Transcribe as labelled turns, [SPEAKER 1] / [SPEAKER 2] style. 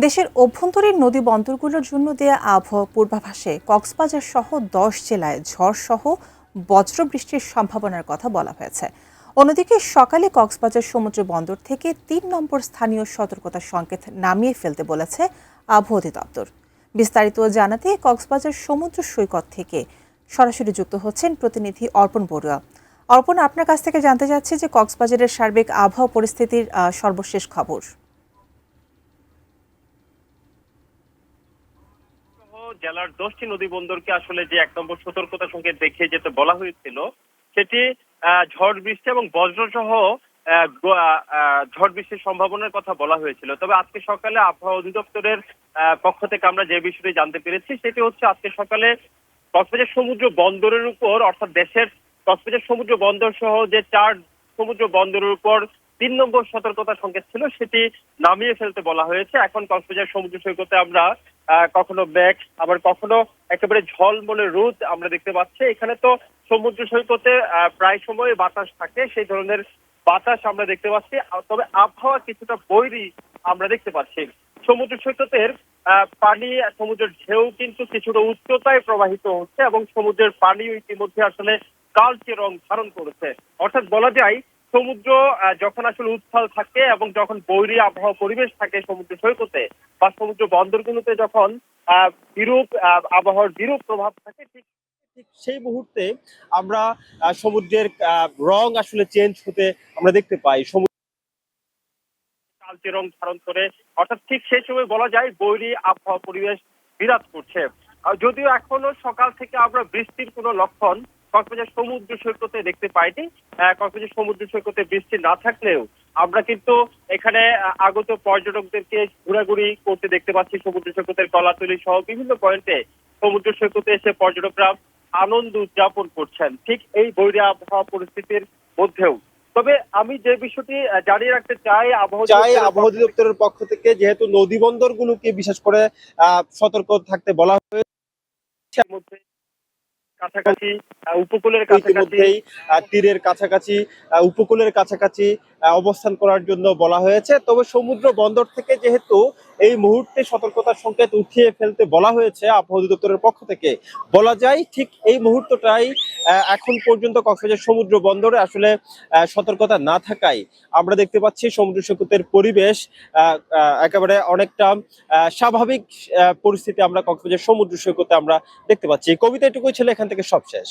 [SPEAKER 1] দেশের অভ্যন্তরীণ নদী বন্দরগুলোর জন্য দেয়া আবহাওয়া পূর্বাভাসে কক্সবাজার সহ 10 জেলায় ঝড়সহ বজ্রবৃষ্টির সম্ভাবনার কথা বলা হয়েছে। অন্যদিকে সকালে কক্সবাজার সমুদ্র বন্দর থেকে 3 নম্বর স্থানীয় সতর্কতা সংকেত নামিয়ে ফেলতে বলেছে আবহাওয়া অধিদপ্তর। বিস্তারিত জানাতে কক্সবাজার সমুদ্র সৈকত থেকে সরাসরি যুক্ত হচ্ছেন প্রতিনিধি অর্পণ বড়ুয়া। অর্পণ, আপনার কাছ থেকে জানতে চাচ্ছি যে কক্সবাজারের সার্বিক আবহাওয়া পরিস্থিতির সর্বশেষ খবর।
[SPEAKER 2] জেলার 10টি নদী বন্দরকে আসলে যে 1 নম্বর সতর্কতা সংকেত দেখিয়ে যেতে বলা হয়েছিল, সেটি ঝড় বৃষ্টি এবং বজ্রসহ ঝড় বৃষ্টির সম্ভাবনার কথা বলা হয়েছিল। তবে আজকে সকালে আবহাওয়া অধিদপ্তরের পক্ষ থেকে আমরা যে বিষয়টি জানতে পেরেছি সেটি হচ্ছে আজকে সকালে কক্সবাজার সমুদ্র বন্দরের উপর, অর্থাৎ দেশের কক্সবাজার সমুদ্র বন্দর সহ যে 4 সমুদ্র বন্দরের উপর 3 নম্বর সতর্কতা সংকেত ছিল সেটি নামিয়ে ফেলতে বলা হয়েছে। এখন কক্সবাজার সমুদ্র সৈকতে আমরা কখনো মেঘ, আবার কখনো একেবারে ঝলমলে রোদ আমরা দেখতে পাচ্ছি। এখানে তো সমুদ্র সৈকতে প্রায় সময় বাতাস থাকে, সেই ধরনের বাতাস আমরা দেখতে পাচ্ছি। তবে আবহাওয়া কিছুটা বৈরী আমরা দেখতে পাচ্ছি। সমুদ্র সৈকতের পানি, সমুদ্রের ঢেউ কিন্তু কিছুটা উচ্চতায় প্রবাহিত হচ্ছে এবং সমুদ্রের পানি ইতিমধ্যে আসলে কালচে রং ধারণ করেছে। অর্থাৎ বলা যায় সমুদ্র যখন আসলে উত্তাল থাকে এবং যখন বৈরী আবহাওয়া পরিবেশ থাকে সমুদ্র সৈকতে বা সমুদ্র বন্দরগুলোতে, যখন বিরূপ আবহাওয়ার বিরূপ প্রভাব থাকে, ঠিক ঠিক সেই মুহূর্তে আমরা সমুদ্রের রং আসলে চেঞ্জ হতে আমরা দেখতে পাই। কালচে রং ধারণ করে, অর্থাৎ ঠিক সেই সময় বলা যায় বৈরী আবহাওয়া পরিবেশ বিরাজ করছে। যদিও এখনো সকাল থেকে আমরা বৃষ্টির কোনো লক্ষণ কক্সবাজার সমুদ্র সৈকতে দেখতে পাইনি। কক্সবাজার সমুদ্র সৈকতে বৃষ্টি না থাকলেও আমরা কিন্তু এখানে আগত পর্যটকদেরকে ঘোরাঘুরি করতে দেখতে পাচ্ছি। সমুদ্র সৈকতের কলাতলি সহ বিভিন্ন পয়েন্টে সমুদ্র সৈকতে এসে পর্যটকরা আনন্দ উদযাপন করছেন, ঠিক এই বৈরী আবহাওয়া পরিস্থিতির মধ্যেও। তবে আমি যে বিষয়টি জানিয়ে রাখতে চাই,
[SPEAKER 3] আবহাওয়া অধিদপ্তরের পক্ষ থেকে যেহেতু নদী বন্দর গুলোকে বিশেষ করে সতর্ক থাকতে বলা
[SPEAKER 2] মধ্যে কাছাকাছি উপকূলের কাছাকাছি
[SPEAKER 3] ইতিমধ্যেই তীরের কাছাকাছি উপকূলের কাছাকাছি অবস্থান করার জন্য বলা হয়েছে। তবে সমুদ্র বন্দর থেকে যেহেতু এই মুহূর্তে সতর্কতার সংকেত উঠিয়ে ফেলতে বলা হয়েছে আবহাওয়া অধিদপ্তরের পক্ষ থেকে, বলা যায় ঠিক এই মুহূর্তটাই এখন পর্যন্ত কক্সবাজার সমুদ্র বন্দরে আসলে সতর্কতা না থাকায় আমরা দেখতে পাচ্ছি সমুদ্র সৈকতের পরিবেশ একেবারে অনেকটা স্বাভাবিক পরিস্থিতি আমরা কক্সবাজার সমুদ্র সৈকতে আমরা দেখতে পাচ্ছি। কবিতা এটুকুই ছিল, এখান থেকে সব শেষ।